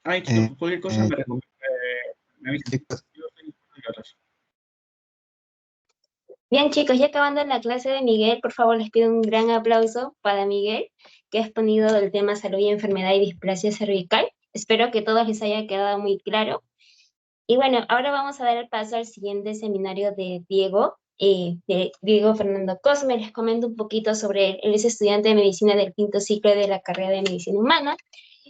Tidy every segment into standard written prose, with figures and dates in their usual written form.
Ay, chicos, Eh, pues cualquier cosa eh, me avisan. chicos, Yo estoy disponible atrás. Bien, chicos, ya acabando la clase de Miguel, por favor les pido un gran aplauso para Miguel, que ha exponido el tema salud y enfermedad y displasia cervical. Espero que todos les haya quedado muy claro. Y bueno, ahora vamos a dar el paso al siguiente seminario de Diego Fernando Cosme. Les comento un poquito sobre él. Él es estudiante de medicina del quinto ciclo de la carrera de medicina humana.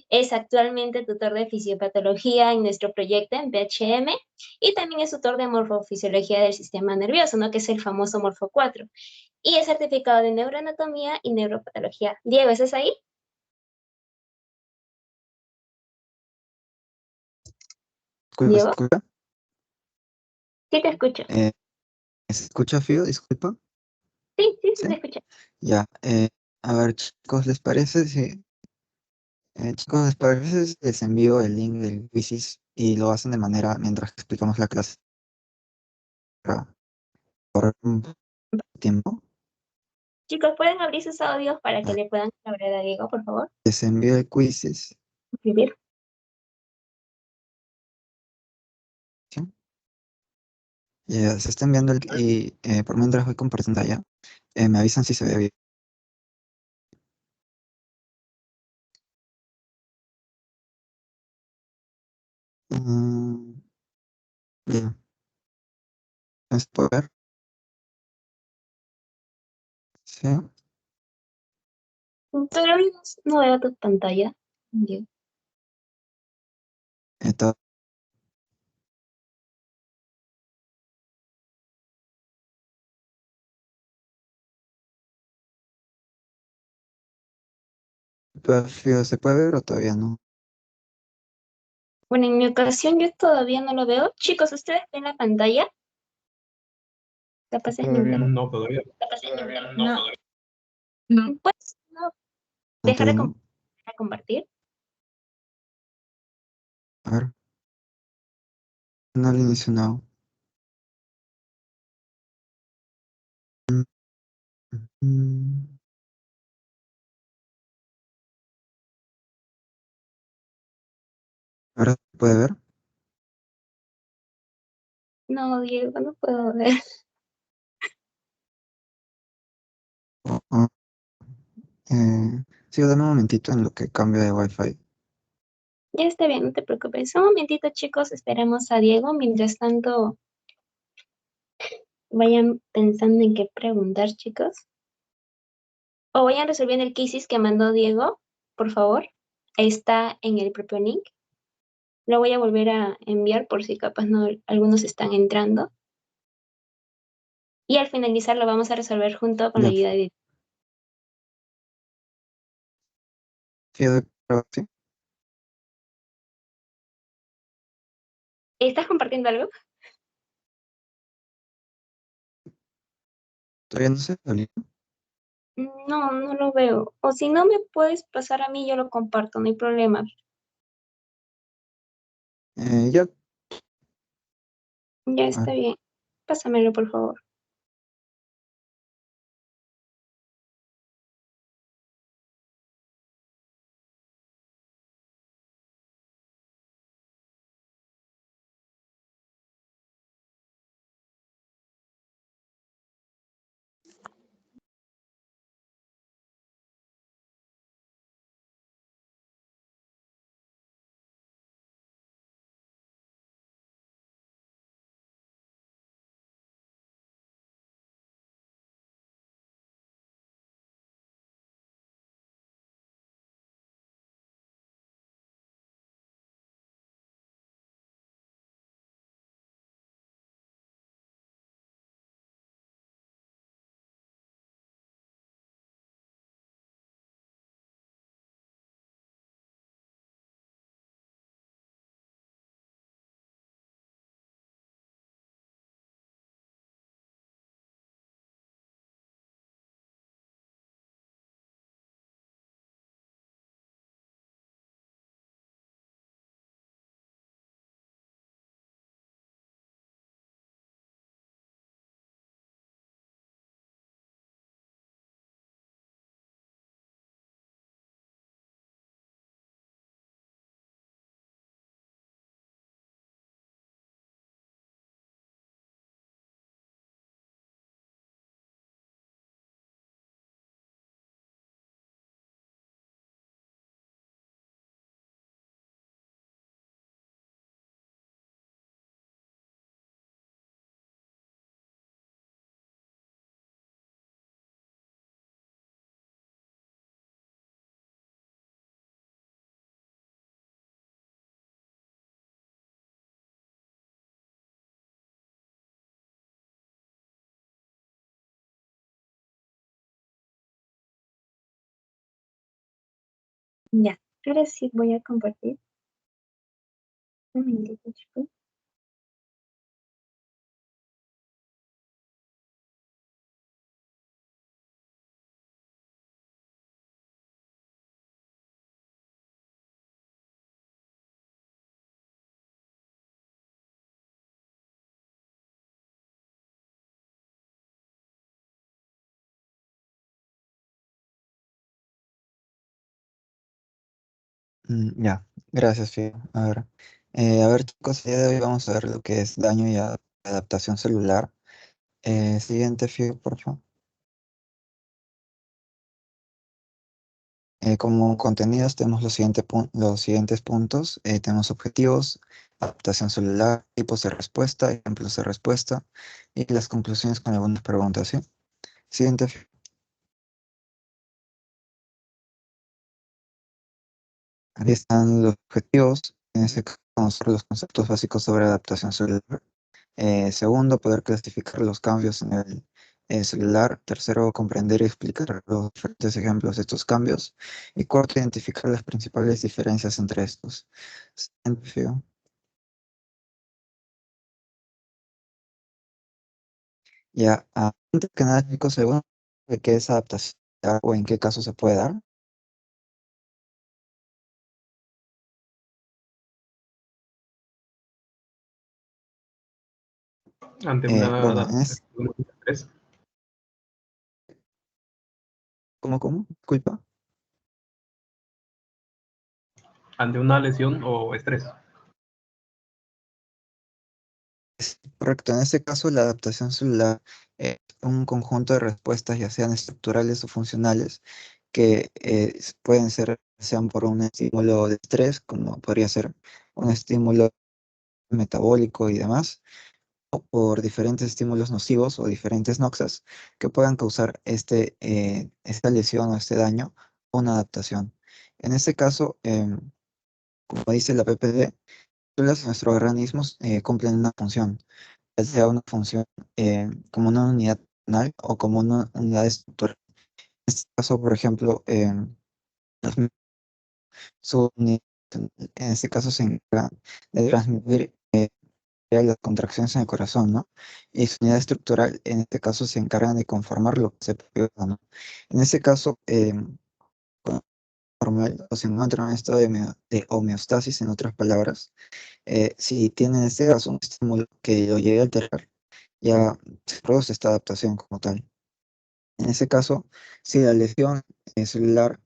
Es actualmente tutor de fisiopatología en nuestro proyecto en PHM y también es tutor de morfofisiología del sistema nervioso, ¿no? Que es el famoso Morfo 4. Y es certificado de neuroanatomía y neuropatología. Diego, ¿estás ahí? disculpa, ¿se Diego, escucha? sí te escucho. Eh, ¿Se escucha, Fío? Disculpa. Sí, sí, sí te ¿Sí? escucho. Ya. A ver, chicos, ¿les parece? Sí. Chicos, ¿les parece si les envío el link del quizzes y lo hacen de manera mientras que explicamos la clase para ahorrar un tiempo? Chicos, ¿pueden abrir sus audios para que Ah, le puedan hablar a Diego, por favor? les envío el quizzes. Escribir. ¿Sí? Ya, se está enviando y por mientras voy compartiendo allá. Me avisan si se ve bien. Mm, bien. ¿Es poder? Sí. Pero no veo tu pantalla. Diego. Entonces, Fío, ¿se puede ver o todavía no? Bueno, en mi ocasión yo todavía no lo veo. Chicos, ¿ustedes ven la pantalla? Capaz es mi Todavía internet. no, todavía. No. No. ¿Puedes no No, dejar de todavía no. compartir? A ver, no al inicio no. Mm, ¿Ahora se puede ver? No, Diego, no puedo ver. Oh, oh, sí, dame un momentito en lo que cambio de Wi-Fi. Ya está bien, no te preocupes. Un momentito, chicos, esperamos a Diego. Mientras tanto, vayan pensando en qué preguntar, chicos. O vayan resolviendo el quizzes que mandó Diego, por favor. Está en el propio link. Lo voy a volver a enviar por si capaz no algunos están entrando. Y al finalizar lo vamos a resolver junto con la Ya, ayuda de... Fío, sí. ¿Estás compartiendo algo? Todavía no se salió. No, no lo veo. O si no me puedes pasar a mí, yo lo comparto, no hay problema. Ya, Ya a está ver. bien. Pásamelo, por favor. Ya, ahora sí voy a compartir. Un momentito, chicos. Ya, gracias, Fio. A ver, chicos, el día de hoy vamos a ver lo que es daño y adaptación celular. Siguiente, Fio, por favor. Como contenidos tenemos los siguientes puntos. Tenemos objetivos, adaptación celular, tipos de respuesta, ejemplos de respuesta y las conclusiones con algunas preguntas, ¿sí? Siguiente. Aquí están los objetivos. En este caso, conocer los conceptos básicos sobre adaptación celular. Segundo, poder clasificar los cambios en el celular. Tercero, comprender y explicar los diferentes ejemplos de estos cambios. Y cuarto, identificar las principales diferencias entre estos. Siguiente, Fio. Ya, antes que nada, chicos, según de qué es adaptación o en qué caso se puede dar. Ante una Bueno, adaptación de estrés, ¿cómo? Disculpa. ante una lesión o estrés. Es correcto, en este caso la adaptación celular es un conjunto de respuestas, ya sean estructurales o funcionales, que pueden ser, sean por un estímulo de estrés, como podría ser un estímulo metabólico y demás, o por diferentes estímulos nocivos o diferentes noxas que puedan causar esta lesión o este daño o una adaptación. En este caso, como dice la PPD, células de nuestros organismos cumplen una función, ya sea una función como una unidad funcional o como una unidad estructural. En este caso, por ejemplo, los su unidad, en este caso se encarga de transmitir las contracciones en el corazón, ¿no? Y su unidad estructural, en este caso, se encarga de conformar lo que se pierde, ¿no? En este caso, normal o se encuentra en un estado de homeostasis, en otras palabras, si tiene en este caso un estímulo que lo llegue a alterar, ya se produce esta adaptación como tal. En ese caso, si la lesión celular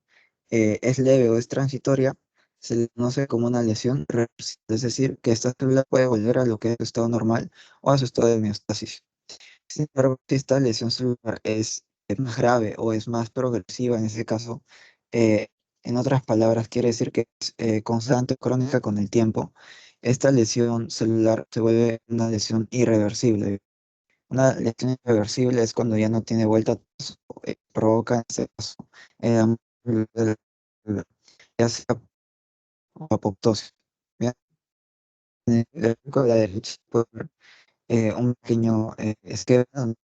es leve o es transitoria, se le conoce como una lesión reversible, es decir, que esta célula puede volver a lo que es su estado normal o a su estado de homeostasis. Sin embargo, si esta lesión celular es más grave o es más progresiva en ese caso, eh, en otras palabras, quiere decir que es constante o crónica con el tiempo, esta lesión celular se vuelve una lesión irreversible. Una lesión irreversible es cuando ya no tiene vuelta atrás, provoca en este caso la muerte de la célula, ya sea por apoptosis. Bien, en el gráfico de la derecha puede ver un pequeño esquema donde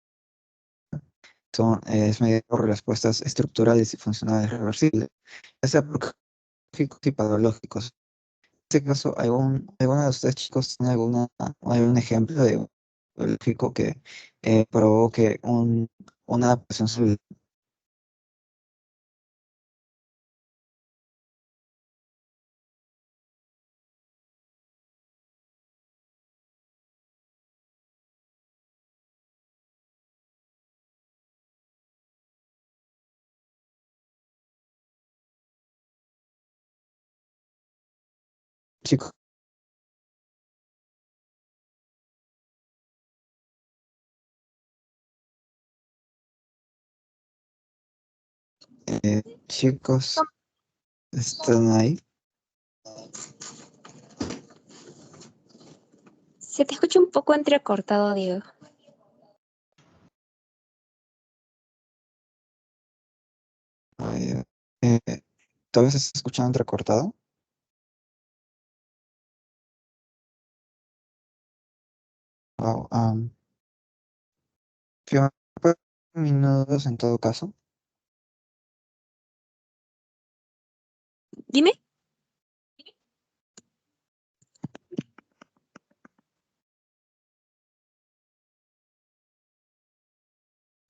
es medido por respuestas estructurales y funcionales reversibles, ya sea por gráficos y patológicos. En este caso, ¿alguno de ustedes chicos tiene algún ejemplo de un patológico que provoque una adaptación celular? Chicos, chicos, ¿están ahí? Se te escucha un poco entrecortado, Diego. Eh, eh, ¿Todavía se está escuchando entrecortado? Wow, Fiona, ¿puede dar minutos en todo caso? Dime.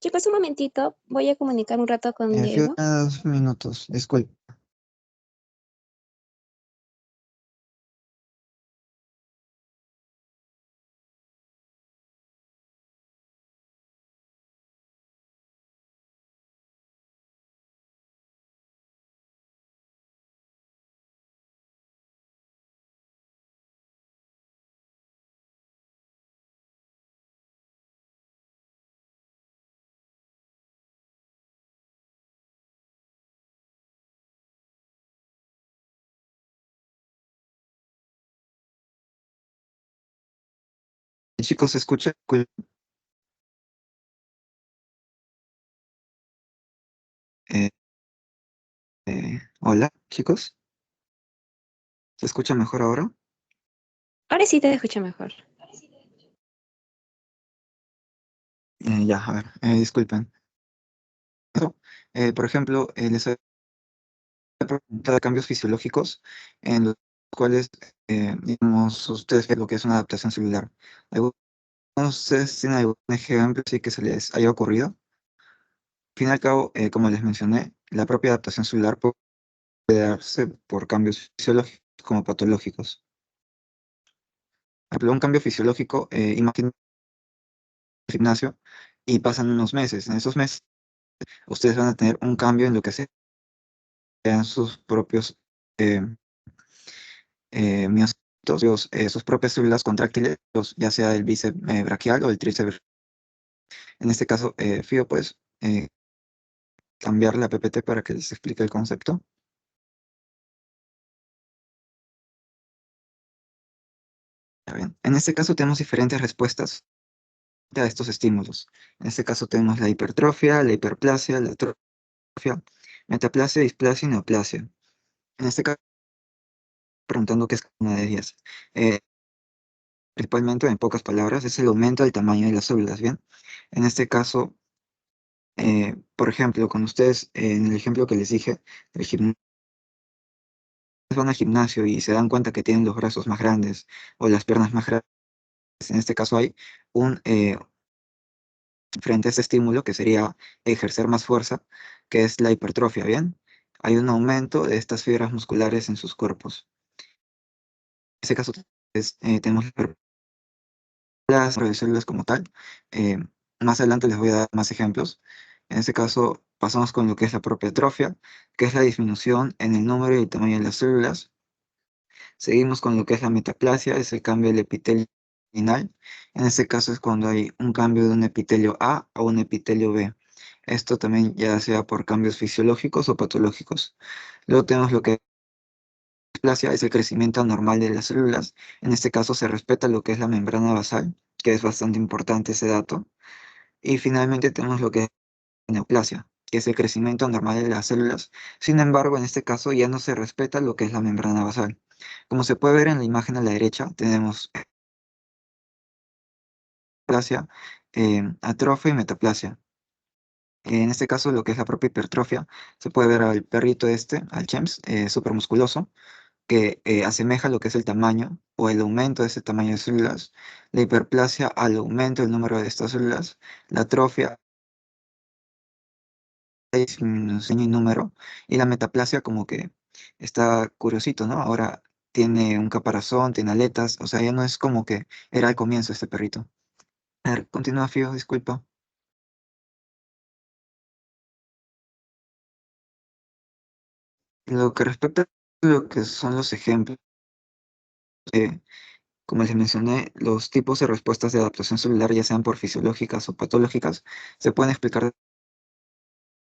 Chicos, un momentito. Voy a comunicar un rato con Diego. Fiona, 2 minutos, disculpe. Chicos, ¿se escucha? Eh, Hola, chicos. ¿Se escucha mejor ahora? Ahora sí te escucho mejor. Ya, a ver, disculpen. Por ejemplo, les he preguntado de cambios fisiológicos en los cuales, digamos, ustedes ven lo que es una adaptación celular. ¿Algunos de ustedes tienen algún ejemplo sí que se les haya ocurrido? Al fin y al cabo, como les mencioné, la propia adaptación celular puede darse por cambios fisiológicos como patológicos. Por ejemplo, un cambio fisiológico, imaginen el gimnasio y pasan unos meses. En esos meses, ustedes van a tener un cambio en lo que sean sus propios eh, miocitos, sus propias células contráctiles, ya sea el bíceps braquial o el tríceps. En este caso, Fío, pues, cambiar la PPT para que les explique el concepto. Ya bien. En este caso tenemos diferentes respuestas a estos estímulos. En este caso tenemos la hipertrofia, la hiperplasia, la atrofia, metaplasia, displasia y neoplasia. En este caso, preguntando qué es cada una de ellas. Principalmente, en pocas palabras, es el aumento del tamaño de las células, ¿bien? En este caso, por ejemplo, con ustedes, en el ejemplo que les dije, el gimnasio, van al gimnasio y se dan cuenta que tienen los brazos más grandes o las piernas más grandes. En este caso hay un, frente a este estímulo que sería ejercer más fuerza, que es la hipertrofia, ¿bien? Hay un aumento de estas fibras musculares en sus cuerpos. En este caso, tenemos las células como tal. Eh, Más adelante les voy a dar más ejemplos. En este caso, pasamos con lo que es la propia atrofia, que es la disminución en el número y el tamaño de las células. Seguimos con lo que es la metaplasia, es el cambio del epitelio final. En este caso es cuando hay un cambio de un epitelio A a un epitelio B. Esto también ya sea por cambios fisiológicos o patológicos. Luego tenemos lo que es displasia, es el crecimiento anormal de las células. En este caso se respeta lo que es la membrana basal, que es bastante importante ese dato. Y finalmente tenemos lo que es neoplasia, que es el crecimiento anormal de las células. Sin embargo, en este caso ya no se respeta lo que es la membrana basal. Como se puede ver en la imagen a la derecha, tenemos plasia, atrofia y metaplasia. En este caso, lo que es la propia hipertrofia, se puede ver al perrito este, al Chems, súper musculoso, que asemeja lo que es el tamaño o el aumento de ese tamaño de células. La hiperplasia al aumento del número de estas células. La atrofia disminución y número. Y la metaplasia como que está curiosito, ¿no? Ahora tiene un caparazón, tiene aletas, o sea, ya no es como que era al comienzo este perrito. A ver, continúa, Fío, disculpa. Lo que respecta a lo que son los ejemplos, eh, como les mencioné, los tipos de respuestas de adaptación celular, ya sean por fisiológicas o patológicas, se pueden explicar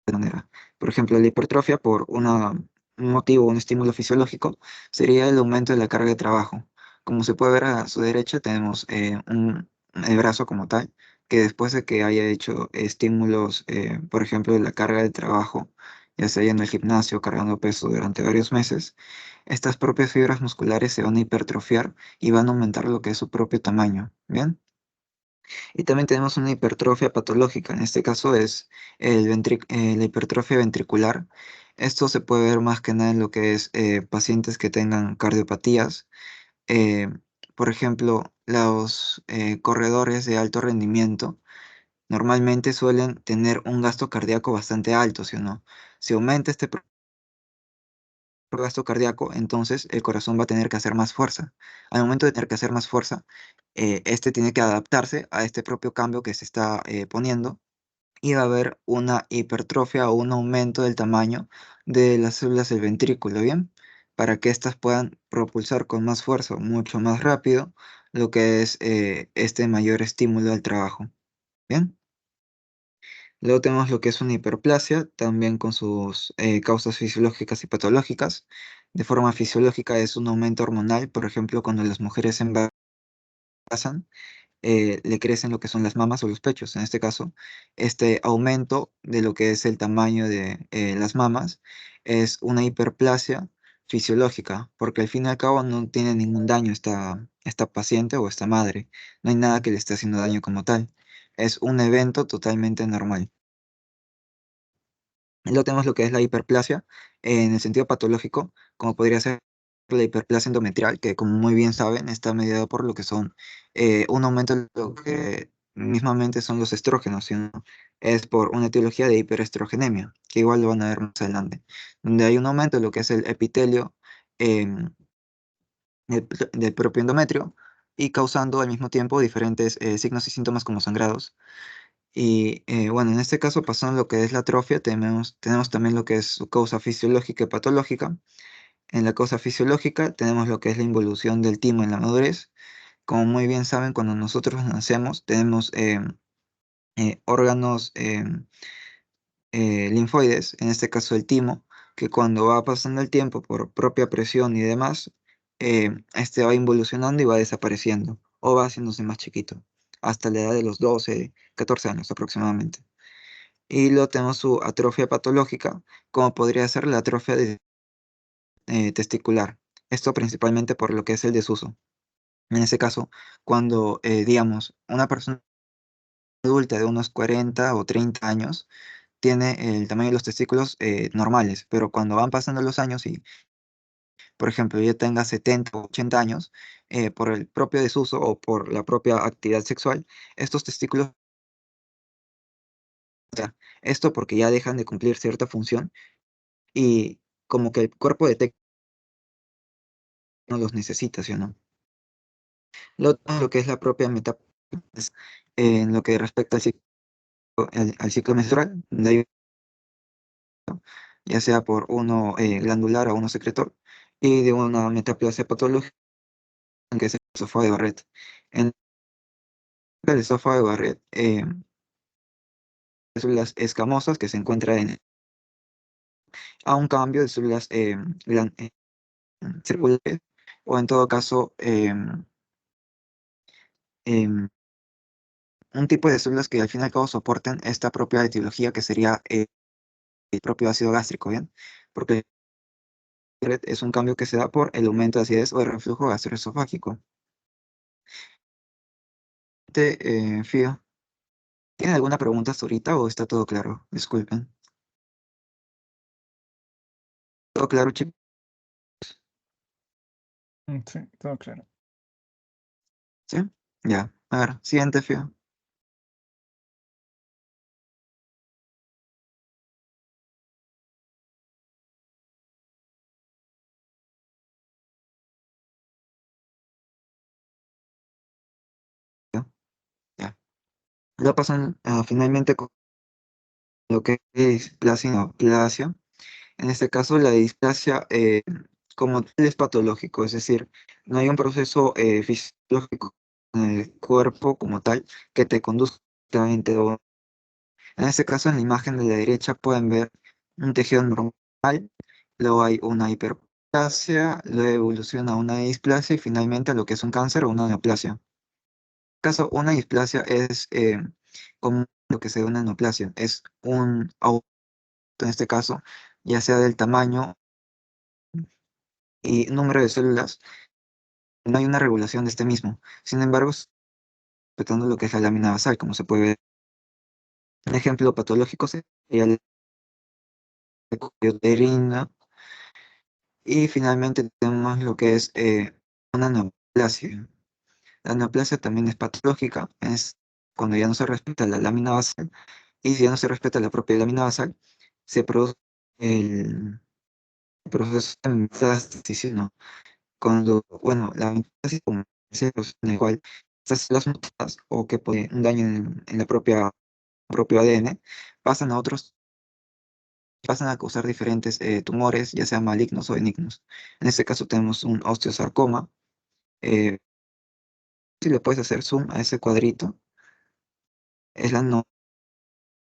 de manera. Por ejemplo, la hipertrofia por un motivo, un estímulo fisiológico, sería el aumento de la carga de trabajo. Como se puede ver a su derecha, tenemos el brazo como tal, que después de que haya hecho estímulos, por ejemplo, de la carga de trabajo, ya sea yendo al gimnasio, cargando peso durante varios meses, estas propias fibras musculares se van a hipertrofiar y van a aumentar lo que es su propio tamaño. ¿Bien? Y también tenemos una hipertrofia patológica, en este caso es la hipertrofia ventricular. Esto se puede ver más que nada en lo que es pacientes que tengan cardiopatías. Eh, por ejemplo, los corredores de alto rendimiento normalmente suelen tener un gasto cardíaco bastante alto, ¿sí o no? Si aumenta este gasto cardíaco, entonces el corazón va a tener que hacer más fuerza. Al momento de tener que hacer más fuerza, este tiene que adaptarse a este propio cambio que se está poniendo, y va a haber una hipertrofia o un aumento del tamaño de las células del ventrículo, ¿bien? Para que éstas puedan propulsar con más fuerza, mucho más rápido, lo que es este mayor estímulo al trabajo, ¿bien? Luego tenemos lo que es una hiperplasia, también con sus causas fisiológicas y patológicas. De forma fisiológica es un aumento hormonal, por ejemplo, cuando las mujeres se embarazan, le crecen lo que son las mamas o los pechos. En este caso, este aumento de lo que es el tamaño de las mamas es una hiperplasia fisiológica, porque al fin y al cabo no tiene ningún daño esta paciente o esta madre. No hay nada que le esté haciendo daño como tal. Es un evento totalmente normal. Y luego tenemos lo que es la hiperplasia en el sentido patológico, como podría ser la hiperplasia endometrial, que como muy bien saben, está mediada por lo que son un aumento de lo que mismamente son los estrógenos, sino es por una etiología de hiperestrogenemia, que igual lo van a ver más adelante, donde hay un aumento de lo que es el epitelio em, del propio endometrio y causando al mismo tiempo diferentes signos y síntomas como sangrados. Y bueno, en este caso, pasando lo que es la atrofia, tenemos también lo que es su causa fisiológica y patológica. En la causa fisiológica tenemos lo que es la involución del timo en la madurez. Como muy bien saben, cuando nosotros nacemos tenemos órganos linfoides, en este caso el timo, que cuando va pasando el tiempo por propia presión y demás, este va involucionando y va desapareciendo o va haciéndose más chiquito, hasta la edad de los 12, 14 años aproximadamente. Y luego tenemos su atrofia patológica, como podría ser la atrofia testicular. Esto principalmente por lo que es el desuso. En ese caso, cuando, digamos, una persona adulta de unos 40 o 30 años tiene el tamaño de los testículos normales, pero cuando van pasando los años y, por ejemplo, ya tenga 70 o 80 años, por el propio desuso o por la propia actividad sexual, estos testículos, esto porque ya dejan de cumplir cierta función y como que el cuerpo detecta no los necesita, ¿sí o no? Lo que es la propia metástasis en lo que respecta al ciclo menstrual, donde hay, ya sea por uno glandular o uno secretor, y de una metaplasia patológica, que es el esófago de Barrett. En el esófago de Barrett, células escamosas que se encuentran a un cambio de células circulares, o en todo caso, em, un tipo de células que al fin y al cabo soporten esta propia etiología que sería el propio ácido gástrico, ¿bien? Porque es un cambio que se da por el aumento de acidez o el reflujo gastroesofágico. Fío, ¿tiene alguna pregunta hasta ahorita o está todo claro? Disculpen. ¿Todo claro, chicos? Sí, todo claro. ¿Sí? Ya. A ver, siguiente, Fío. Ya. Ya pasan finalmente con lo que es displasia y neoplasia. En este caso, la displasia como tal es patológico, es decir, no hay un proceso fisiológico en el cuerpo como tal que te conduzca directamente. En este caso, en la imagen de la derecha pueden ver un tejido normal, luego hay una hiperplasia, luego evoluciona a una displasia y finalmente a lo que es un cáncer o una neoplasia. En este caso, una displasia es como lo que se ve una neoplasia, es un aumento en este caso, ya sea del tamaño y número de células, no hay una regulación de este mismo. Sin embargo, respetando lo que es la lámina basal, como se puede ver. Un ejemplo patológico sería uterina. Y finalmente tenemos lo que es una neoplasia. La neoplasia también es patológica, es cuando ya no se respeta la lámina basal, y si ya no se respeta la propia lámina basal, se produce el proceso de metástasis, ¿no? Cuando, bueno, la metástasis como es el proceso en el cual estas células mutadas o que puede un daño en la propio ADN pasan a otros, pasan a causar diferentes tumores, ya sean malignos o benignos. En este caso tenemos un osteosarcoma. Si le puedes hacer zoom a ese cuadrito, es la no, en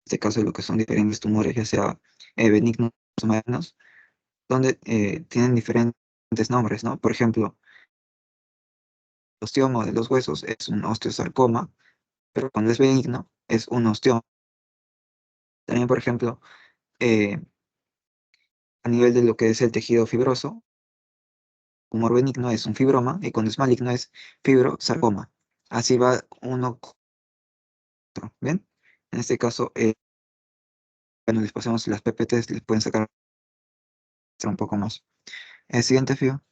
este caso lo que son diferentes tumores, ya sea benignos o malignos, donde tienen diferentes nombres, ¿no? Por ejemplo, el osteoma de los huesos es un osteosarcoma, pero cuando es benigno es un osteoma. También, por ejemplo, eh, a nivel de lo que es el tejido fibroso, tumor benigno es un fibroma y cuando es maligno es fibrosarcoma. Así va uno con otro, ¿bien? En este caso, cuando les pasemos las PPTs, les pueden sacar un poco más. El siguiente, Fío.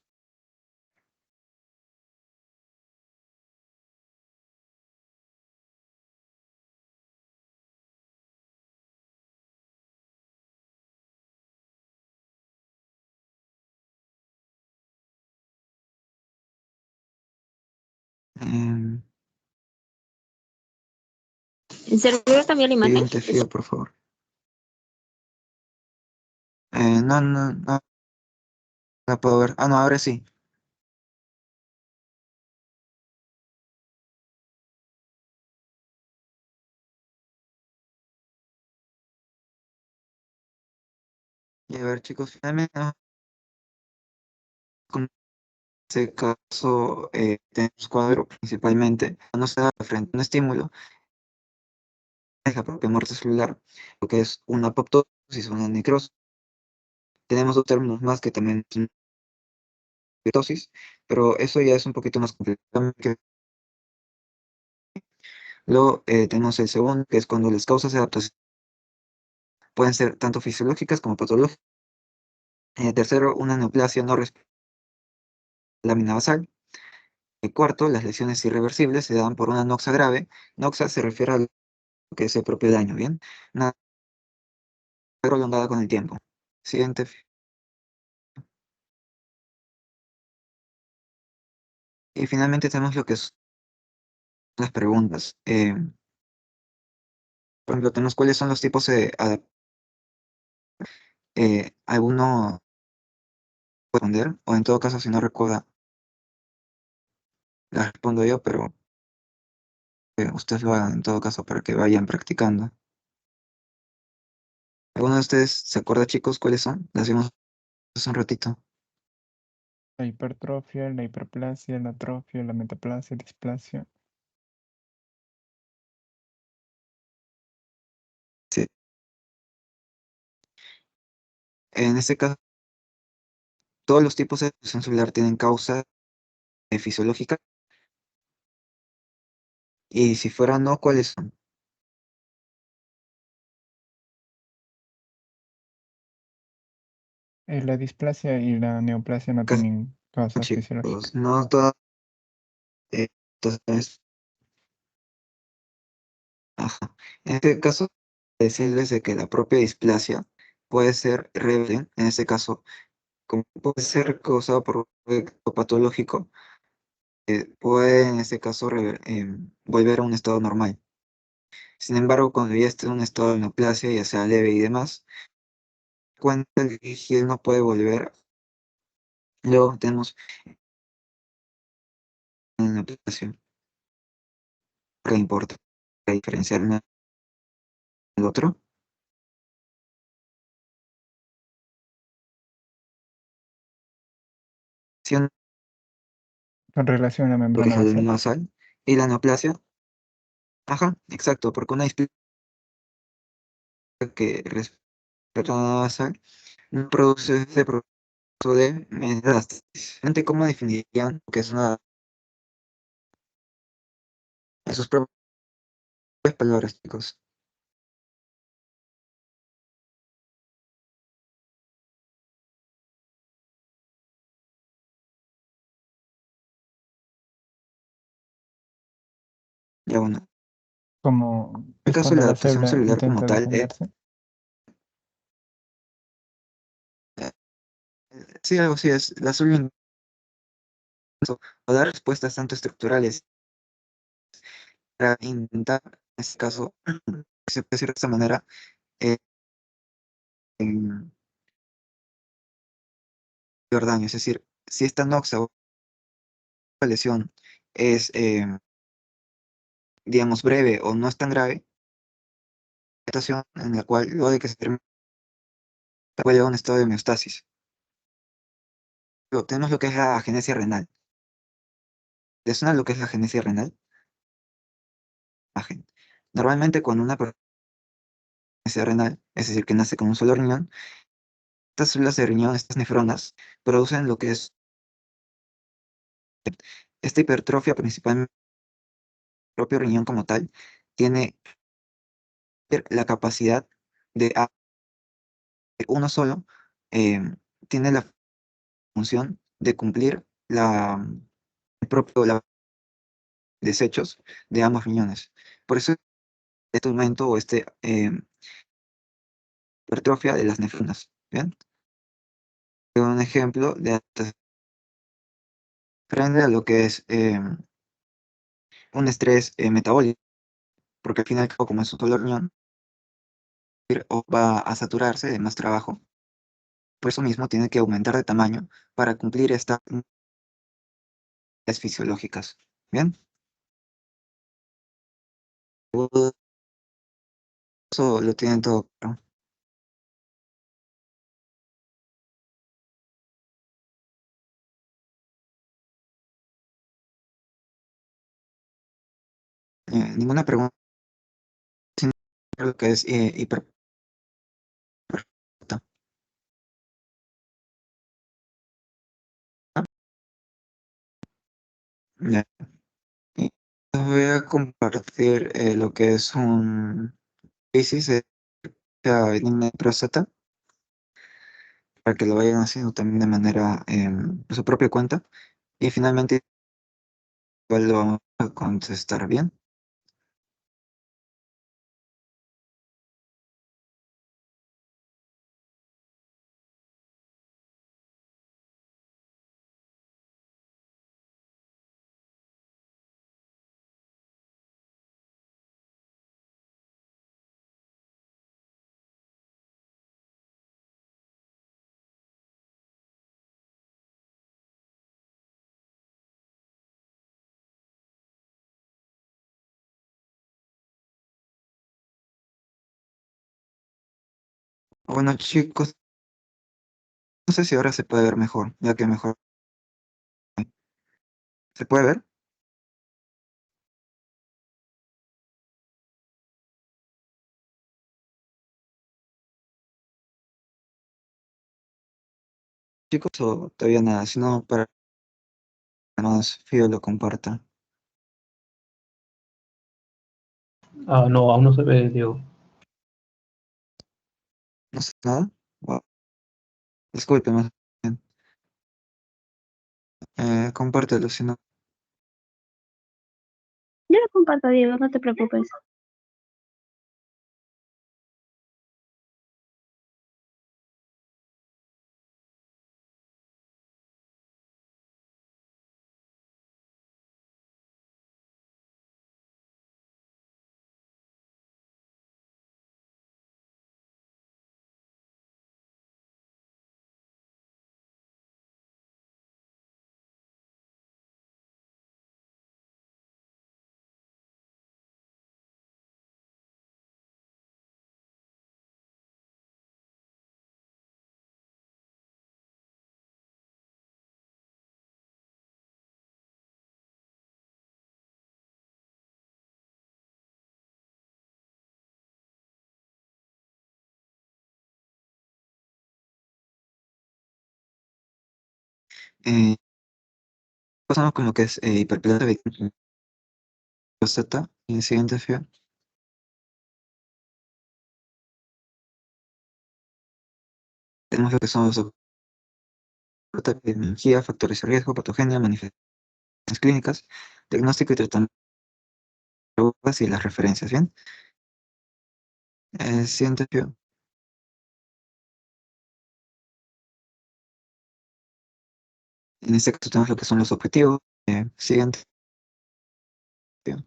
Em, ¿El servidor cambió la imagen? Siguiente, Fío, por favor. No, no, no la puedo ver. Ah, no, ahora sí. Y a ver, chicos, finalmente, ¿no? Con este caso, tenemos cuadro principalmente, no se da frente a un estímulo, es la propia muerte celular, lo que es una apoptosis o una necrosis. Tenemos dos términos más que también son apoptosis, pero eso ya es un poquito más complicado. Luego tenemos el segundo, que es cuando las causas de adaptación pueden ser tanto fisiológicas como patológicas. Tercero, una neoplasia no respecto a la lámina basal. El cuarto, las lesiones irreversibles se dan por una noxa grave. Noxa se refiere a lo que es el propio daño, ¿bien? Una prolongada con el tiempo. Siguiente. Y finalmente tenemos lo que son las preguntas. Por ejemplo, tenemos cuáles son los tipos de alguno puede responder, o en todo caso, si no recuerda, la respondo yo, pero ustedes lo hagan en todo caso para que vayan practicando. ¿Alguno de ustedes se acuerda, chicos, cuáles son? Las vimos hace un ratito. La hipertrofia, la hiperplasia, la atrofia, la metaplasia, displasia. Sí. En este caso, todos los tipos de expresión celular tienen causa fisiológica, y si fuera no, ¿cuáles son? La displasia y la neoplasia no Casi, tienen causa fisiológica. chicos, no todas. Entonces, ajá. En este caso, decirles de que la propia displasia puede ser rebelde, en este caso, como puede ser causado por un efecto patológico, puede en este caso volver a un estado normal. Sin embargo, cuando ya esté en un estado de neoplasia, ya sea leve y demás, cuenta que él no puede volver. Luego tenemos una neoplasia, que importa diferenciar uno del otro. Si uno Con relación a la lo que membrana es el basal. nasal y la neoplasia, ajá, exacto, porque una displasia que respecto a la nasal no produce ese proceso de metástasis. Gente, ¿cómo definirían lo que es una de sus propias palabras, chicos? Ya bueno, Como en el es caso de cuando la la adaptación célula celular como intenta tal, defenderse. sí, algo así es. La célula va a dar respuestas tanto estructurales para intentar, en este caso, que se puede decir de esta manera, eh, en mayor daño. Es decir, si esta noxa o lesión es, digamos, breve o no es tan grave, situación en la cual luego de que se termine puede llegar a un estado de homeostasis. Luego tenemos lo que es la agenesia renal. ¿Les suena lo que es la agenesia renal? Imagen. Normalmente cuando una persona agenesia renal, es decir, que nace con un solo riñón, estas células de riñón, estas nefronas, producen lo que es esta hipertrofia, principalmente el propio riñón como tal, tiene la capacidad de uno solo, eh, tiene la función de cumplir el propio desechos de ambos riñones. Por eso este aumento o hipertrofia de las nefronas. ¿Bien? Un ejemplo de frente a lo que es un estrés metabólico, porque al fin y al cabo, como es un solo riñón, o va a saturarse de más trabajo. Por eso mismo tiene que aumentar de tamaño para cumplir estas necesidades fisiológicas. ¿Bien? Eso lo tienen todo claro. Ninguna pregunta. Sin lo que es hiper. Ya. Y les voy a compartir lo que es un crisis de la benigna de próstata para que lo vayan haciendo también de manera por su propia cuenta. Y finalmente, igual lo vamos a contestar bien. Bueno, chicos, no sé si ahora se puede ver mejor, ya que mejor. ¿Se puede ver? Chicos, o todavía nada, sino para que más Fío lo comparta. Ah, no, aún no se ve, Diego. ¿No sé nada? Wow. Disculpe, más bien. Compártelo, si no. Yo lo comparto, Diego, no te preocupes. Pasamos con lo que es hiperplasia de próstata. Y el siguiente, Fío. Tenemos lo que son los epidemiología, factores de riesgo, patogenia, manifestaciones clínicas, diagnóstico y tratamiento. preguntas y las referencias, ¿bien? Siguiente, Pío. En este caso tenemos lo que son los objetivos. Siguiente, Pío.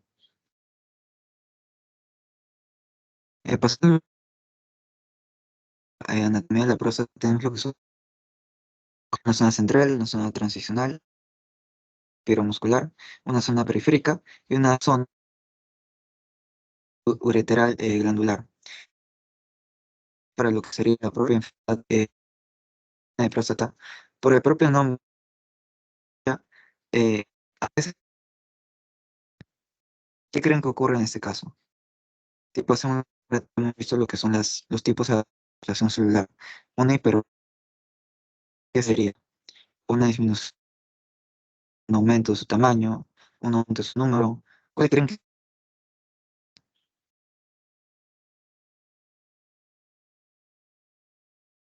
Pasando a anatomía de la próstata, tenemos lo que son una zona central, una zona transicional, muscular, una zona periférica y una zona ureteral glandular. Para lo que sería la propia enfermedad de próstata, por el propio nombre, eh, a veces, ¿qué creen que ocurre en este caso? Tipo, hemos visto lo que son los tipos de adaptación celular. Una hiper, ¿qué sería? Una disminución, un aumento de su tamaño, un aumento de su número. ¿Cuál creen que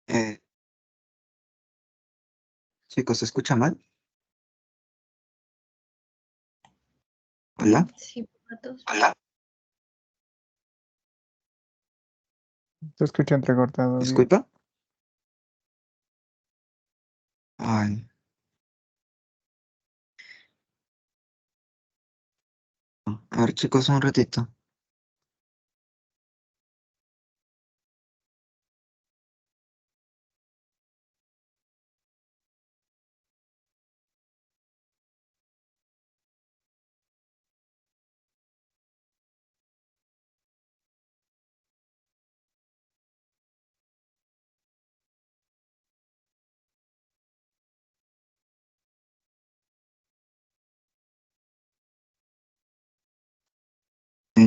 eh, chicos, se escucha mal? ¿Hola? Sí, patos. ¿Hola? Se escucha entrecortado, bien. ¿Disculpa? Ay, a ver, chicos, un ratito.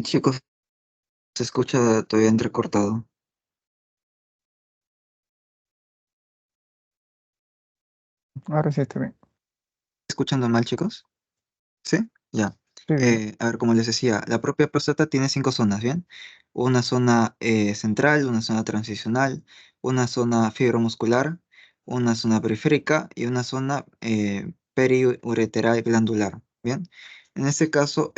Chicos, se escucha todavía entrecortado. Ahora sí está bien. ¿Escuchando mal, chicos? ¿Sí? Ya. Sí, bien. A ver, como les decía, la propia próstata tiene 5 zonas, ¿bien? Una zona central, una zona transicional, una zona fibromuscular, una zona periférica y una zona periureteral glandular, ¿bien? En este caso,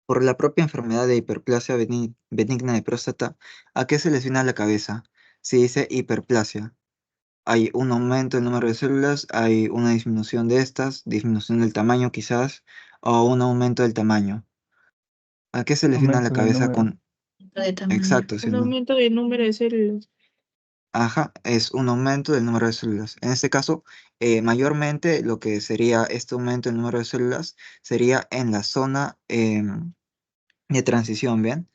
por la propia enfermedad de hiperplasia benigna de próstata, ¿a qué se les viene a la cabeza? Se dice hiperplasia. Hay un aumento del número de células, hay una disminución de estas, disminución del tamaño quizás, o un aumento del tamaño. ¿A qué se les viene a la Aumento del cabeza número. con... De tamaño. Exacto, ¿sí o Un no? aumento del número de células. Ajá, es un aumento del número de células. En este caso, mayormente lo que sería este aumento del número de células sería en la zona de transición, ¿bien?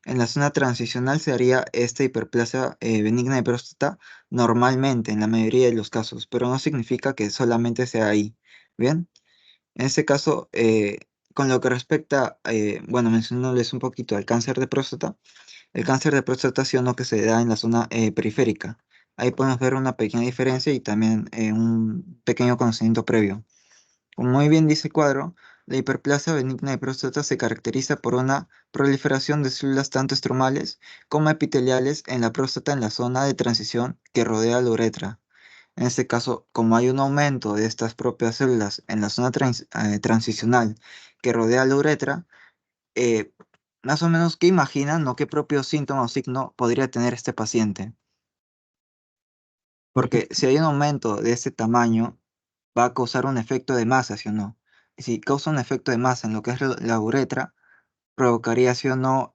En la zona transicional se haría esta hiperplasia benigna de próstata normalmente, en la mayoría de los casos, pero no significa que solamente sea ahí, ¿bien? En este caso, con lo que respecta, bueno, mencionándoles un poquito al cáncer de próstata, el cáncer de próstata sí o no que se da en la zona periférica. Ahí podemos ver una pequeña diferencia y también un pequeño conocimiento previo. Como muy bien dice el cuadro, la hiperplasia benigna de próstata se caracteriza por una proliferación de células tanto estromales como epiteliales en la próstata en la zona de transición que rodea la uretra. En este caso, como hay un aumento de estas propias células en la zona transicional que rodea la uretra, eh, más o menos, ¿qué imaginan, no? ¿Qué propio síntoma o signo podría tener este paciente? Porque si hay un aumento de este tamaño, va a causar un efecto de masa, ¿sí o no? Y si causa un efecto de masa en lo que es la uretra, provocaría, ¿sí o no?,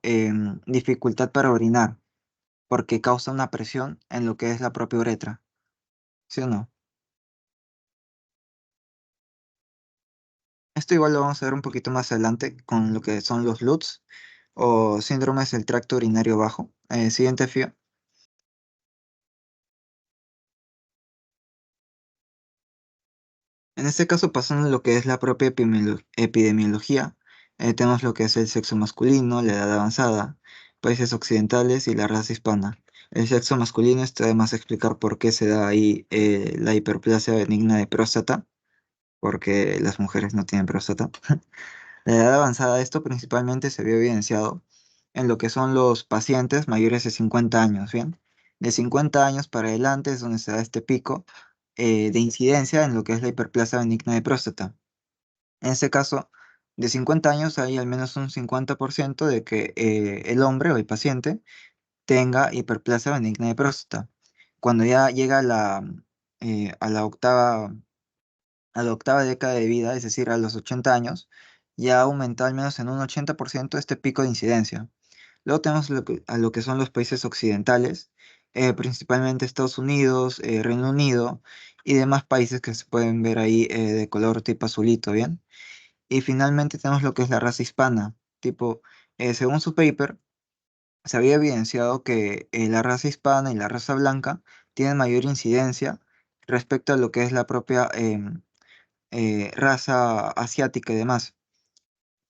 dificultad para orinar, porque causa una presión en lo que es la propia uretra, ¿sí o no? Esto igual lo vamos a ver un poquito más adelante con lo que son los LUTS o síndromes del tracto urinario bajo. Siguiente fío. En este caso, pasando a lo que es la propia epidemiología, tenemos lo que es el sexo masculino, la edad avanzada, países occidentales y la raza hispana. El sexo masculino está de más explicar por qué se da ahí la hiperplasia benigna de próstata, porque las mujeres no tienen próstata. La edad avanzada, esto principalmente se vio evidenciado en lo que son los pacientes mayores de 50 años, ¿bien? De 50 años para adelante es donde se da este pico de incidencia en lo que es la hiperplasia benigna de próstata. En este caso, de 50 años hay al menos un 50% de que el hombre o el paciente tenga hiperplasia benigna de próstata. Cuando ya llega a la octava década de vida, es decir, a los 80 años, ya aumenta al menos en un 80% este pico de incidencia. Luego tenemos a lo que son los países occidentales, principalmente Estados Unidos, Reino Unido y demás países que se pueden ver ahí de color tipo azulito, ¿bien? Y finalmente tenemos lo que es la raza hispana, tipo, según su paper, se había evidenciado que la raza hispana y la raza blanca tienen mayor incidencia respecto a lo que es la propia raza asiática y demás.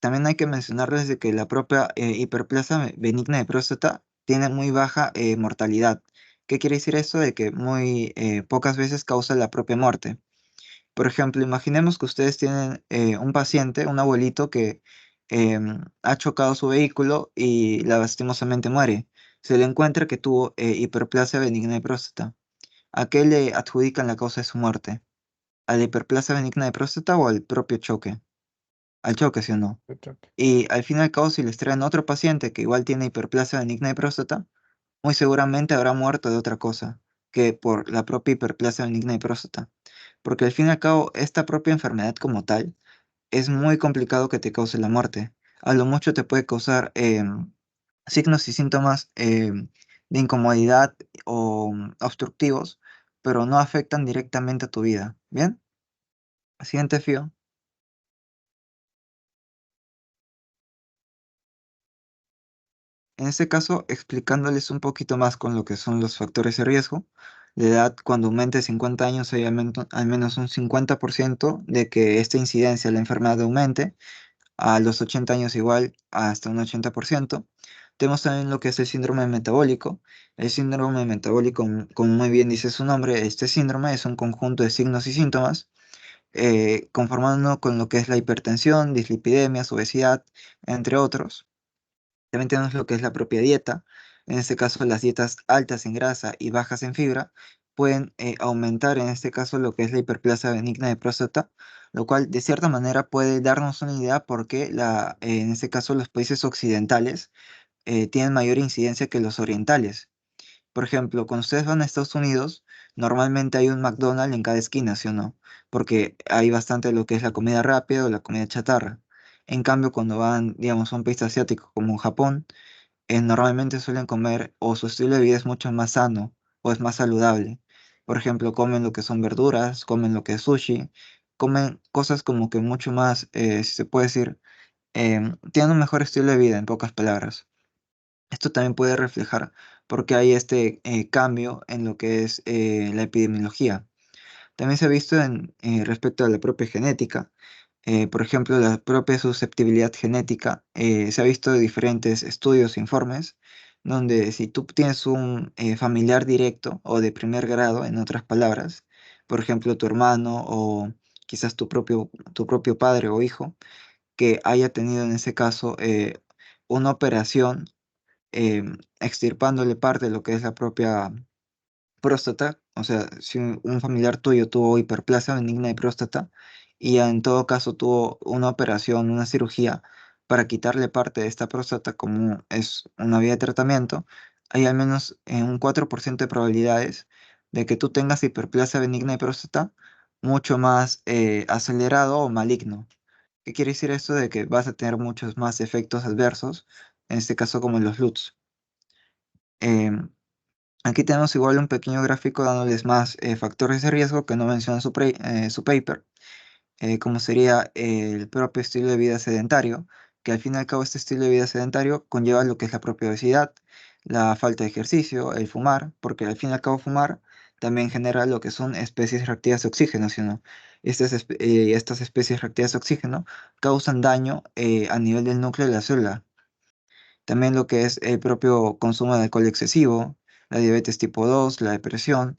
También hay que mencionarles de que la propia hiperplasia benigna de próstata tiene muy baja mortalidad. ¿Qué quiere decir eso? De que muy pocas veces causa la propia muerte. Por ejemplo, imaginemos que ustedes tienen un paciente, un abuelito que ha chocado su vehículo y lastimosamente muere. Se le encuentra que tuvo hiperplasia benigna de próstata. ¿A qué le adjudican la causa de su muerte? ¿A la hiperplasia benigna de próstata o al propio choque? Al choque, ¿sí o no? de choque. Y al fin y al cabo, si les traen otro paciente que igual tiene hiperplasia benigna de próstata, muy seguramente habrá muerto de otra cosa que por la propia hiperplasia benigna de próstata. Porque al fin y al cabo, esta propia enfermedad como tal, es muy complicado que te cause la muerte. A lo mucho te puede causar signos y síntomas de incomodidad o obstructivos, pero no afectan directamente a tu vida. ¿Bien? Siguiente fío. En este caso, explicándoles un poquito más con lo que son los factores de riesgo, la edad cuando aumente 50 años hay al menos un 50% de que esta incidencia de la enfermedad aumente, a los 80 años igual hasta un 80%. Tenemos también lo que es el síndrome metabólico. El síndrome metabólico, como muy bien dice su nombre, este síndrome es un conjunto de signos y síntomas conformando con lo que es la hipertensión, dislipidemias, obesidad, entre otros. También tenemos lo que es la propia dieta. En este caso, las dietas altas en grasa y bajas en fibra pueden aumentar, en este caso, lo que es la hiperplasia benigna de próstata, lo cual de cierta manera puede darnos una idea por qué en este caso los países occidentales tienen mayor incidencia que los orientales. Por ejemplo, cuando ustedes van a Estados Unidos, normalmente hay un McDonald's en cada esquina, ¿sí o no? Porque hay bastante lo que es la comida rápida o la comida chatarra. En cambio, cuando van, digamos, a un país asiático como Japón, normalmente suelen comer o su estilo de vida es mucho más sano o es más saludable. Por ejemplo, comen lo que son verduras, comen lo que es sushi, comen cosas como que mucho más, si se puede decir, tienen un mejor estilo de vida, en pocas palabras. Esto también puede reflejar por qué hay este cambio en lo que es la epidemiología. También se ha visto respecto a la propia genética. Por ejemplo, la propia susceptibilidad genética. Se ha visto de diferentes estudios e informes donde si tú tienes un familiar directo o de primer grado, en otras palabras, por ejemplo, tu hermano o quizás tu propio padre o hijo, que haya tenido en ese caso una operación extirpándole parte de lo que es la propia próstata, o sea, si un familiar tuyo tuvo hiperplasia benigna de próstata y en todo caso tuvo una operación, una cirugía para quitarle parte de esta próstata como es una vía de tratamiento, hay al menos un 4% de probabilidades de que tú tengas hiperplasia benigna de próstata mucho más acelerado o maligno. ¿Qué quiere decir esto? De que vas a tener muchos más efectos adversos, en este caso como los LUTS. Em, Aquí tenemos igual un pequeño gráfico dándoles más factores de riesgo que no menciona su paper, como sería el propio estilo de vida sedentario, que al fin y al cabo este estilo de vida sedentario conlleva lo que es la propia obesidad, la falta de ejercicio, el fumar, porque al fin y al cabo fumar también genera lo que son especies reactivas de oxígeno, ¿sí o no? Estas especies reactivas de oxígeno causan daño a nivel del núcleo de la célula. También lo que es el propio consumo de alcohol excesivo, la diabetes tipo 2, la depresión,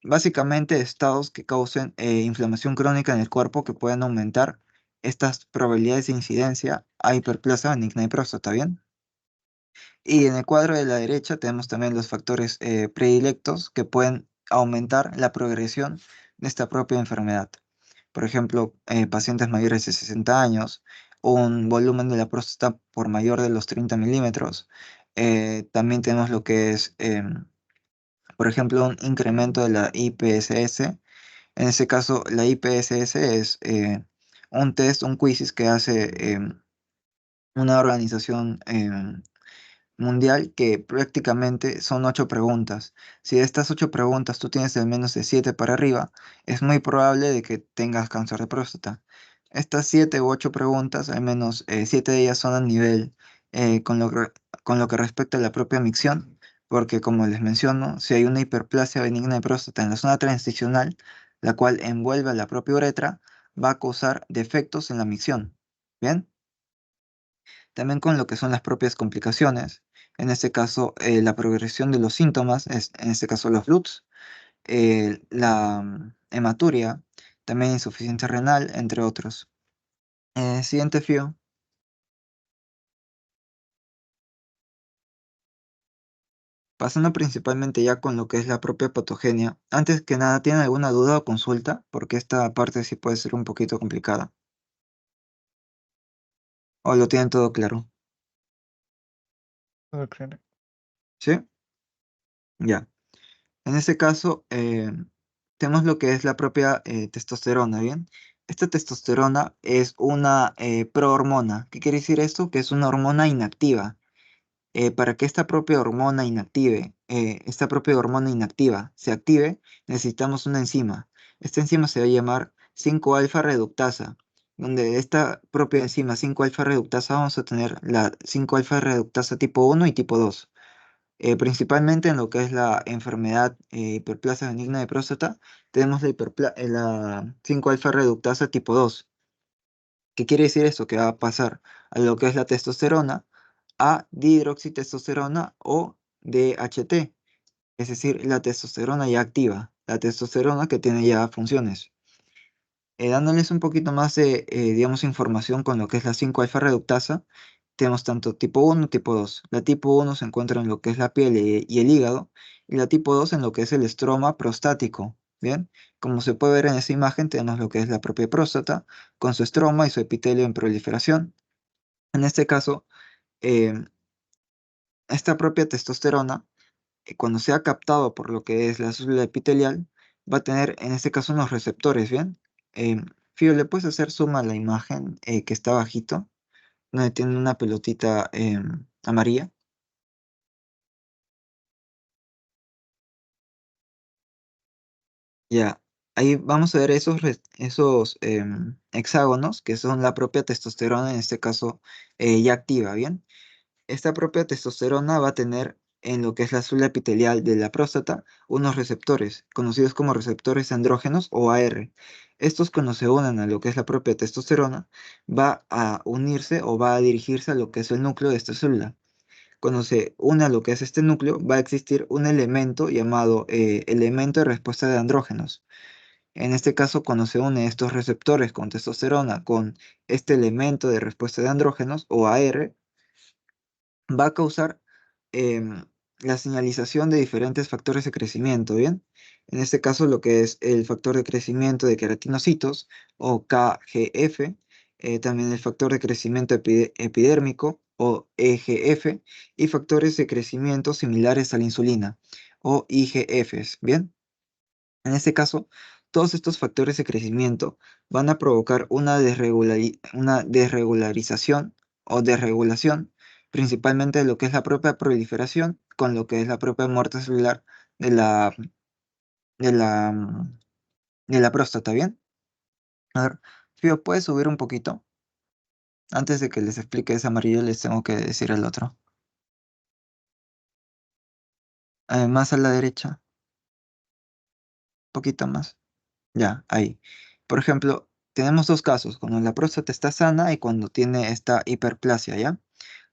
básicamente estados que causen inflamación crónica en el cuerpo que pueden aumentar estas probabilidades de incidencia a hiperplasia benigna de próstata, ¿bien? Y en el cuadro de la derecha tenemos también los factores predilectos que pueden aumentar la progresión de esta propia enfermedad. Por ejemplo, pacientes mayores de 60 años, un volumen de la próstata por mayor de los 30 milímetros. También tenemos lo que es, por ejemplo, un incremento de la IPSS. En ese caso, la IPSS es un test, un quizzes que hace una organización mundial que prácticamente son 8 preguntas. Si de estas 8 preguntas tú tienes al menos de 7 para arriba, es muy probable de que tengas cáncer de próstata. Estas 7 u 8 preguntas, al menos 7 de ellas son a nivel con lo que respecta a la propia micción, porque como les menciono, si hay una hiperplasia benigna de próstata en la zona transicional, la cual envuelve a la propia uretra, va a causar defectos en la micción. ¿Bien? También con lo que son las propias complicaciones, en este caso la progresión de los síntomas, en este caso los LUTS, la hematuria, también insuficiencia renal, entre otros. Siguiente fío. Pasando principalmente ya con lo que es la propia patogenia. Antes que nada, ¿tienen alguna duda o consulta? Porque esta parte sí puede ser un poquito complicada. ¿O lo tienen todo claro? Todo claro. ¿Sí? Ya. En este caso, tenemos lo que es la propia testosterona, ¿bien? Esta testosterona es una prohormona. ¿Qué quiere decir esto? Que es una hormona inactiva. Para que esta propia hormona inactiva se active, necesitamos una enzima. Esta enzima se va a llamar 5-alfa reductasa, donde esta propia enzima 5-alfa reductasa vamos a tener la 5-alfa reductasa tipo 1 y tipo 2. Principalmente en lo que es la enfermedad hiperplasia benigna de próstata, tenemos la 5-alfa reductasa tipo 2. ¿Qué quiere decir esto? Que va a pasar a lo que es la testosterona a dihidroxitestosterona o DHT, es decir, la testosterona ya activa, la testosterona que tiene ya funciones. Dándoles un poquito más de, digamos, información con lo que es la 5-alfa reductasa, tenemos tanto tipo 1 y tipo 2. La tipo 1 se encuentra en lo que es la piel y el hígado, y la tipo 2 en lo que es el estroma prostático. Bien, como se puede ver en esa imagen, tenemos lo que es la propia próstata, con su estroma y su epitelio en proliferación. En este caso, eh, esta propia testosterona, cuando sea captado por lo que es la célula epitelial, va a tener en este caso unos receptores, ¿bien? Fío, ¿le puedes hacer zoom a la imagen que está bajito? Donde tiene una pelotita amarilla. Ya, ahí vamos a ver esos hexágonos que son la propia testosterona, en este caso ya activa, ¿bien? Esta propia testosterona va a tener en lo que es la célula epitelial de la próstata unos receptores, conocidos como receptores andrógenos o AR. Estos, cuando se unen a lo que es la propia testosterona, va a unirse o va a dirigirse a lo que es el núcleo de esta célula. Cuando se une a lo que es este núcleo, va a existir un elemento llamado elemento de respuesta de andrógenos. En este caso, cuando se une estos receptores con testosterona con este elemento de respuesta de andrógenos o AR, va a causar em, la señalización de diferentes factores de crecimiento, ¿bien? En este caso, lo que es el factor de crecimiento de queratinocitos o KGF, también el factor de crecimiento epidérmico o EGF y factores de crecimiento similares a la insulina o IGFs, ¿bien? En este caso, todos estos factores de crecimiento van a provocar una desregularización o desregulación, principalmente de lo que es la propia proliferación con lo que es la propia muerte celular de de la, mm, de la próstata, ¿bien? A ver, Fío, ¿puedes subir un poquito? Antes de que les explique ese amarillo, les tengo que decir el otro. Más a la derecha, un poquito más. Ya, ahí. Por ejemplo, tenemos dos casos, cuando la próstata está sana y cuando tiene esta hiperplasia, ¿ya?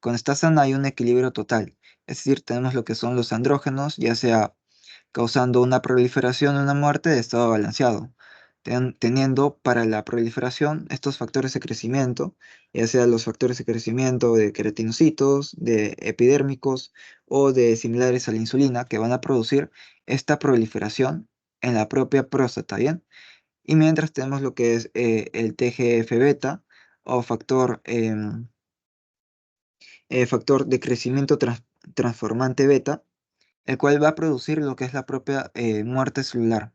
Cuando está sana hay un equilibrio total, es decir, tenemos lo que son los andrógenos, ya sea causando una proliferación o una muerte de estado balanceado, teniendo para la proliferación estos factores de crecimiento, ya sea los factores de crecimiento de queratinocitos, de epidérmicos o de similares a la insulina que van a producir esta proliferación en la propia próstata, ¿bien? Y mientras tenemos lo que es el TGF-beta o factor de crecimiento transformante beta, el cual va a producir lo que es la propia muerte celular.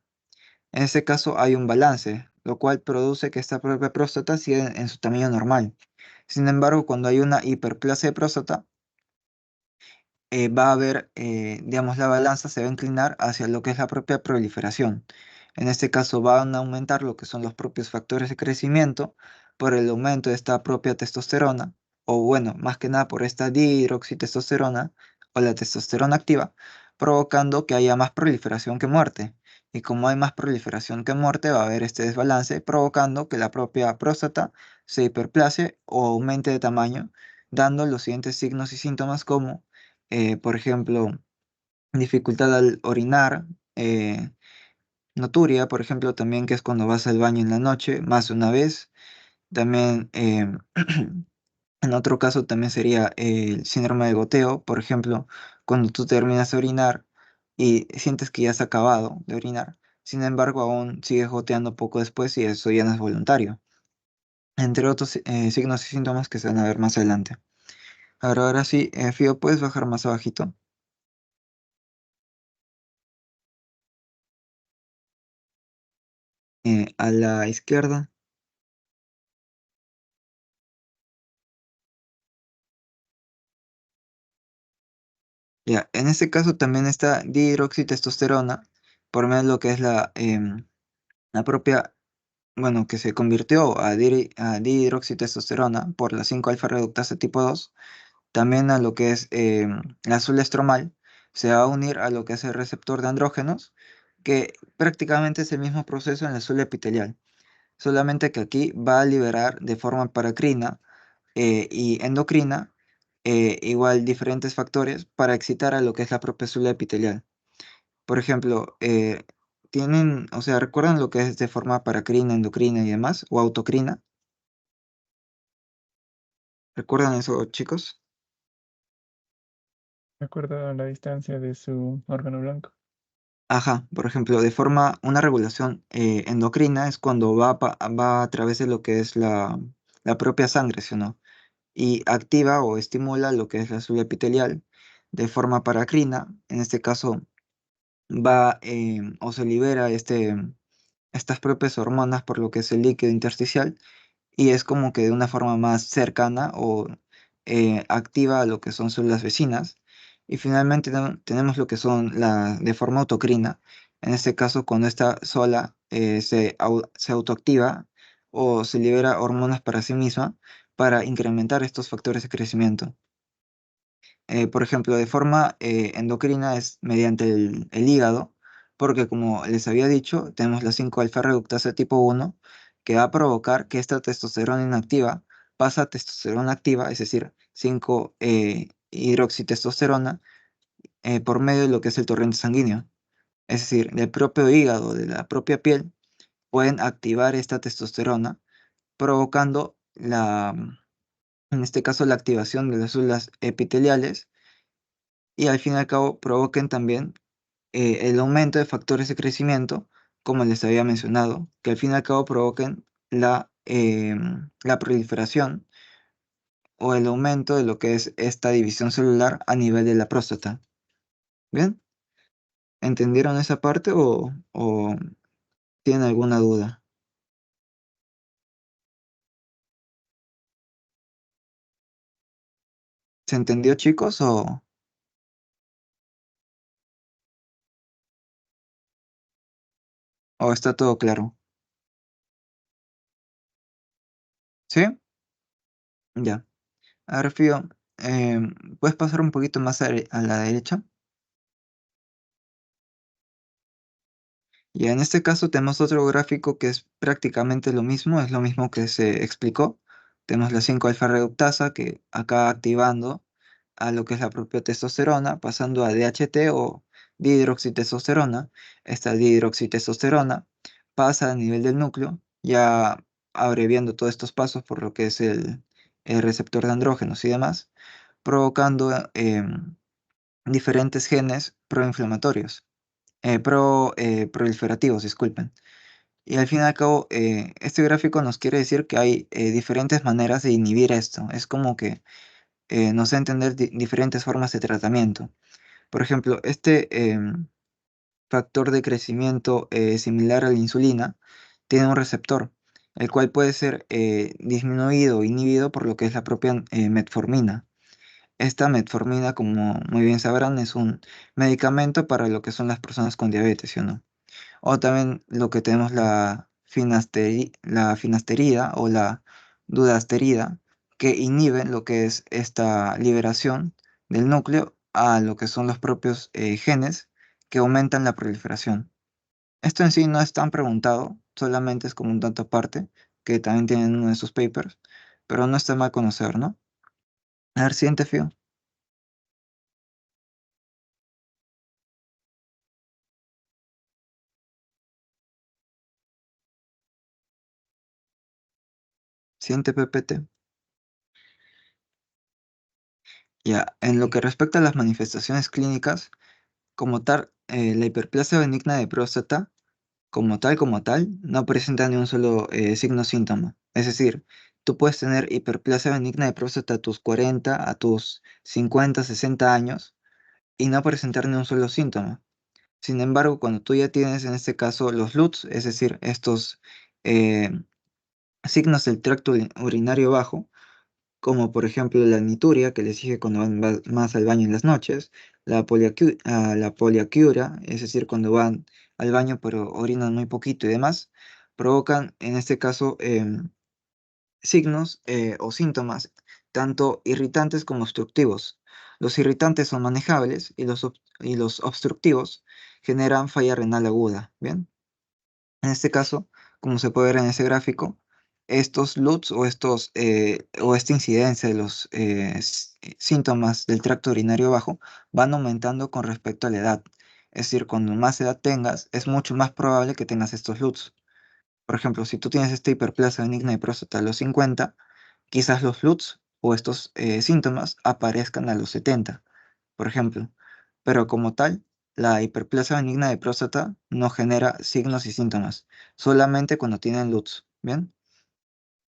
En este caso hay un balance, lo cual produce que esta propia próstata siga en su tamaño normal. Sin embargo, cuando hay una hiperplasia de próstata, va a haber, digamos, la balanza se va a inclinar hacia lo que es la propia proliferación. En este caso van a aumentar lo que son los propios factores de crecimiento por el aumento de esta propia testosterona, o bueno, más que nada por esta dihidroxitestosterona o la testosterona activa, provocando que haya más proliferación que muerte. Y como hay más proliferación que muerte, va a haber este desbalance, provocando que la propia próstata se hiperplasie o aumente de tamaño, dando los siguientes signos y síntomas como por ejemplo, dificultad al orinar, noturia, por ejemplo, también que es cuando vas al baño en la noche más de una vez. También, en otro caso, también sería el síndrome de goteo, por ejemplo, cuando tú terminas de orinar y sientes que ya has acabado de orinar, sin embargo, aún sigues goteando poco después y eso ya no es voluntario, entre otros signos y síntomas que se van a ver más adelante. Ahora sí, Fío, ¿puedes bajar más abajito? A la izquierda. Ya, en este caso también está dihidroxitestosterona, por medio de lo que es la propia, bueno, que se convirtió a dihidroxitestosterona por la 5-alfa reductasa tipo 2, también a lo que es la azul estromal, se va a unir a lo que es el receptor de andrógenos, que prácticamente es el mismo proceso en la azul epitelial, solamente que aquí va a liberar de forma paracrina y endocrina, igual diferentes factores para excitar a lo que es la propia célula epitelial. Por ejemplo, tienen, o sea, ¿recuerdan lo que es de forma paracrina, endocrina y demás? ¿O autocrina? ¿Recuerdan eso, chicos? De acuerdo a la distancia de su órgano blanco. Ajá, por ejemplo, de forma, una regulación endocrina es cuando va a través de lo que es la propia sangre, ¿sí o no? Y activa o estimula lo que es la célula epitelial de forma paracrina. En este caso, va o se libera estas propias hormonas por lo que es el líquido intersticial y es como que de una forma más cercana o activa a lo que son células vecinas. Y finalmente tenemos lo que son de forma autocrina. En este caso, cuando esta sola se autoactiva o se libera hormonas para sí misma para incrementar estos factores de crecimiento. Por ejemplo, de forma endocrina es mediante el hígado, porque como les había dicho, tenemos la 5-alfa reductasa tipo 1, que va a provocar que esta testosterona inactiva pasa a testosterona activa, es decir, 5-hidroxitestosterona, por medio de lo que es el torrente sanguíneo. Es decir, del propio hígado, de la propia piel, pueden activar esta testosterona, provocando en este caso, la activación de las células epiteliales y al fin y al cabo provoquen también el aumento de factores de crecimiento, como les había mencionado, que al fin y al cabo provoquen la proliferación o el aumento de lo que es esta división celular a nivel de la próstata. ¿Bien? ¿Entendieron esa parte o tienen alguna duda? ¿Se entendió, chicos, o está todo claro? ¿Sí? Ya. Ahora, Fío, ¿puedes pasar un poquito más a la derecha? Y en este caso tenemos otro gráfico que es prácticamente lo mismo, es lo mismo que se explicó. Tenemos la 5-alfa reductasa que acá activando a lo que es la propia testosterona, pasando a DHT o dihidroxitestosterona. Esta dihidroxitestosterona pasa a nivel del núcleo, ya abreviando todos estos pasos por lo que es el receptor de andrógenos y demás, provocando diferentes genes proinflamatorios proliferativos, disculpen. Y al fin y al cabo, este gráfico nos quiere decir que hay diferentes maneras de inhibir esto. Es como que nos da a entender diferentes formas de tratamiento. Por ejemplo, este factor de crecimiento similar a la insulina tiene un receptor, el cual puede ser disminuido o inhibido por lo que es la propia metformina. Esta metformina, como muy bien sabrán, es un medicamento para lo que son las personas con diabetes, ¿sí o no? O también lo que tenemos la finasterida o la dudasterida, que inhiben lo que es esta liberación del núcleo a lo que son los propios genes que aumentan la proliferación. Esto en sí no es tan preguntado, solamente es como un dato aparte, que también tienen uno de sus papers, pero no está mal conocer, ¿no? A ver, siguiente, Fío. Siguiente PPT. Ya, en lo que respecta a las manifestaciones clínicas, como tal, la hiperplasia benigna de próstata, como tal, no presenta ni un solo signo síntoma. Es decir, tú puedes tener hiperplasia benigna de próstata a tus 40, a tus 50, 60 años y no presentar ni un solo síntoma. Sin embargo, cuando tú ya tienes en este caso los LUTS, es decir, estos eh, signos del tracto urinario bajo, como por ejemplo la nituria, que les dije cuando van más al baño en las noches, la poliaquiuria, es decir, cuando van al baño pero orinan muy poquito y demás, provocan en este caso signos o síntomas tanto irritantes como obstructivos. Los irritantes son manejables y y los obstructivos generan falla renal aguda, ¿bien? En este caso, como se puede ver en ese gráfico, estos LUTs o esta incidencia de los síntomas del tracto urinario bajo van aumentando con respecto a la edad. Es decir, cuando más edad tengas, es mucho más probable que tengas estos LUTs. Por ejemplo, si tú tienes esta hiperplasia benigna de próstata a los 50, quizás los LUTs o estos síntomas aparezcan a los 70, por ejemplo. Pero como tal, la hiperplasia benigna de próstata no genera signos y síntomas, solamente cuando tienen LUTs. ¿Bien?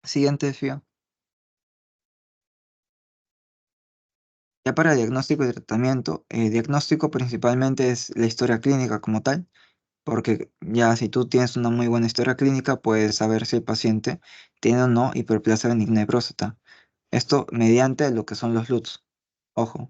Siguiente, Fío. Ya para diagnóstico y tratamiento, diagnóstico principalmente es la historia clínica como tal, porque ya si tú tienes una muy buena historia clínica, puedes saber si el paciente tiene o no hiperplasia benigna de próstata. Esto mediante lo que son los LUTs. Ojo.